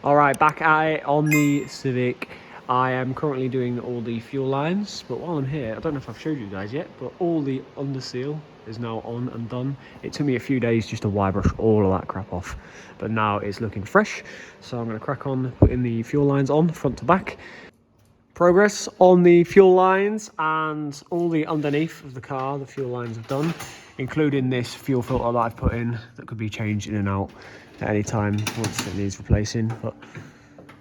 Alright, back at it on the Civic. I am currently doing all the fuel lines, but while I'm here, I don't know if I've showed you guys yet, but all the under seal is now on and done. It took me a few days just to wire brush all of that crap off, but now it's looking fresh. So I'm going to crack on putting the fuel lines on front to back. Progress on the fuel lines and all the underneath of the car, the fuel lines are done, including this fuel filter that I've put in that could be changed in and out at any time once it needs replacing, but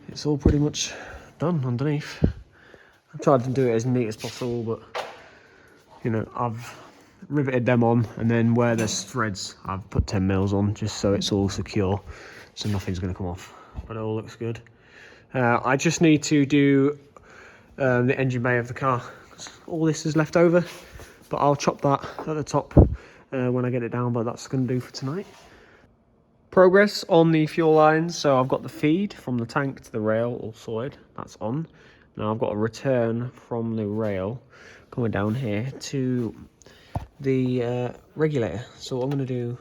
it's all pretty much done underneath. I've tried to do it as neat as possible, but you know, I've riveted them on, and then where there's threads I've put 10 mils on just so it's all secure, so nothing's going to come off, but it all looks good. I just need to do the engine bay of the car. All this is left over, but I'll chop that at the top when I get it down, but that's going to do for tonight. Progress on the fuel lines. So I've got the feed from the tank to the rail all sorted, that's on. Now I've got a return from the rail coming down here to the regulator. So what I'm going to do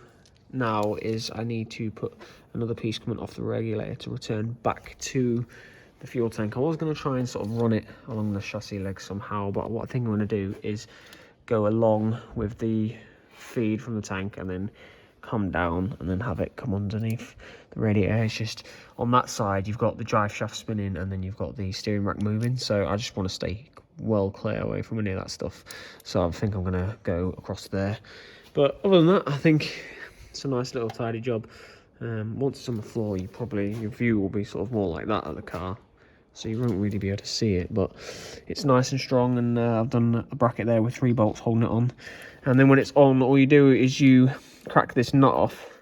now is I need to put another piece coming off the regulator to return back to the fuel tank. I was going to try and sort of run it along the chassis leg somehow, but what I think I'm going to do is go along with the feed from the tank and then come down and then have it come underneath the radiator. It's just on that side you've got the drive shaft spinning and then you've got the steering rack moving, so I just want to stay well clear away from any of that stuff, so I think I'm going to go across there. But other than that, I think it's a nice little tidy job. Once it's on the floor, your view will be sort of more like that of the car, so you won't really be able to see it, but it's nice and strong, and I've done a bracket there with 3 bolts holding it on. And then when it's on, all you do is you crack this nut off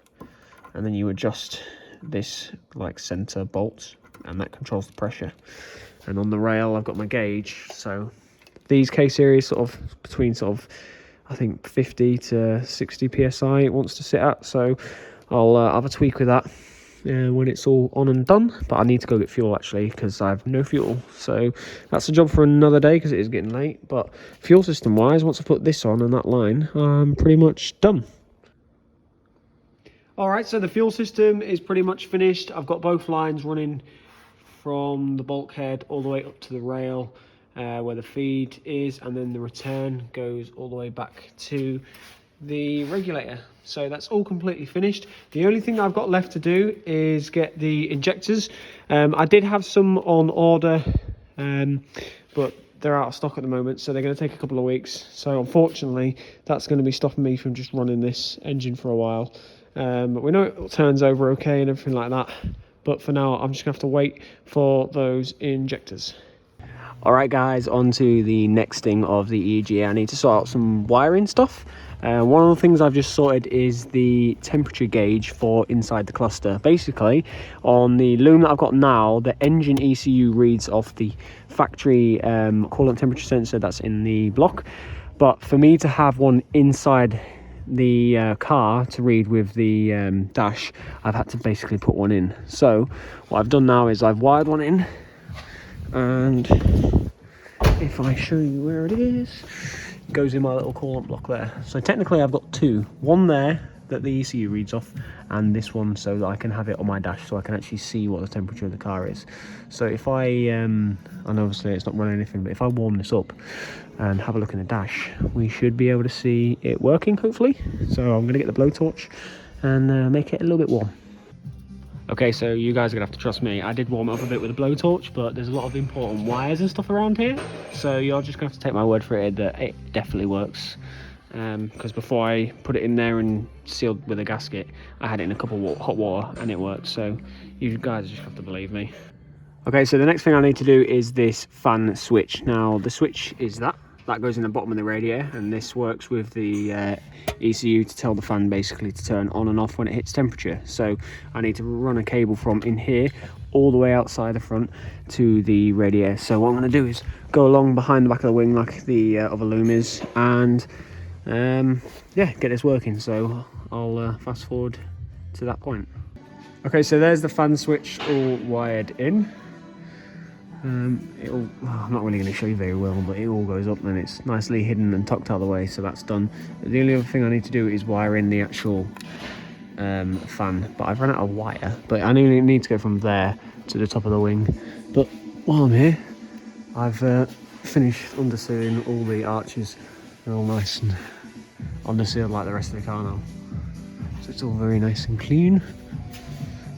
and then you adjust this like center bolt, and that controls the pressure. And on the rail I've got my gauge, so these K series sort of between I think 50 to 60 psi it wants to sit at, so I'll have a tweak with that when it's all on and done. But I need to go get fuel actually, because I have no fuel, so that's a job for another day because it is getting late. But fuel system wise, once I put this on and that line, I'm pretty much done. Alright, so the fuel system is pretty much finished. I've got both lines running from the bulkhead all the way up to the rail where the feed is, and then the return goes all the way back to the regulator. So that's all completely finished. The only thing I've got left to do is get the injectors. I did have some on order, but they're out of stock at the moment, so they're going to take a couple of weeks. So unfortunately, that's going to be stopping me from just running this engine for a while. But we know it turns over okay and everything like that. But for now, I'm just going to have to wait for those injectors. Alright guys, on to the next thing of the EEGA. I need to sort out some wiring stuff. One of the things I've just sorted is the temperature gauge for inside the cluster. Basically, on the loom that I've got now, the engine ECU reads off the factory coolant temperature sensor that's in the block. But for me to have one inside the car to read with the dash, I've had to basically put one in. So what I've done now is I've wired one in, and if I show you where it is, it goes in my little coolant block there. So technically I've got 2, one there that the ECU reads off, and this one so that I can have it on my dash so I can actually see what the temperature of the car is. So if I and obviously it's not running anything, but if I warm this up and have a look in the dash, we should be able to see it working, hopefully. So I'm going to get the blowtorch and make it a little bit warm. Okay, so you guys are going to have to trust me. I did warm it up a bit with a blowtorch, but there's a lot of important wires and stuff around here, so you're just going to have to take my word for it that it definitely works. Because before I put it in there and sealed with a gasket, I had it in a cup of hot water and it worked, so you guys just have to believe me. Okay, so the next thing I need to do is this fan switch. Now the switch is that goes in the bottom of the radiator, and this works with the ECU to tell the fan basically to turn on and off when it hits temperature. So I need to run a cable from in here all the way outside the front to the radiator. So what I'm going to do is go along behind the back of the wing like the other loom is, and yeah, get this working. So I'll fast forward to that point. Okay, so there's the fan switch all wired in. I'm not really going to show you very well, but it all goes up and it's nicely hidden and tucked out of the way, so that's done. The only other thing I need to do is wire in the actual fan, but I've run out of wire. But I only need to go from there to the top of the wing. But while I'm here, I've finished undersealing all the arches. They're all nice and undersealed like the rest of the car now. So it's all very nice and clean.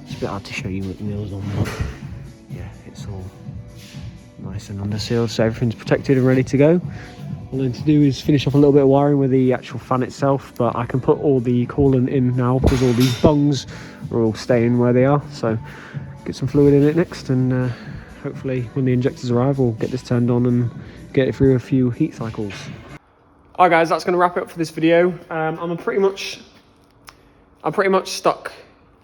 It's a bit hard to show you with nails on, but yeah, it's all nice and undersealed, so everything's protected and ready to go. All I need to do is finish off a little bit of wiring with the actual fan itself, but I can put all the coolant in now because all these bungs are all staying where they are. So get some fluid in it next, and hopefully when the injectors arrive we'll get this turned on and get it through a few heat cycles. Alright guys, that's going to wrap it up for this video. I'm pretty much stuck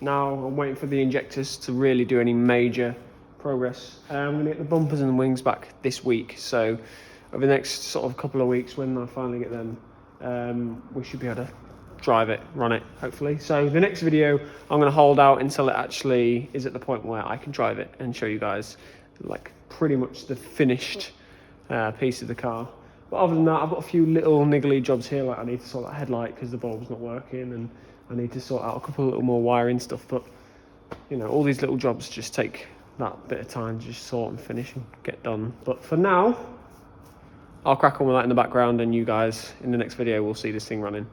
now. I'm waiting for the injectors to really do any major progress. I'm going to get the bumpers and the wings back this week, so over the next sort of couple of weeks when I finally get them, we should be able to drive it, run it, hopefully. So the next video I'm going to hold out until it actually is at the point where I can drive it and show you guys like pretty much the finished piece of the car. But other than that, I've got a few little niggly jobs here, like I need to sort that headlight because the bulb's not working, and I need to sort out a couple of little more wiring stuff. But you know, all these little jobs just take that bit of time to just sort and finish and get done. But for now, I'll crack on with that in the background, and you guys in the next video will see this thing running.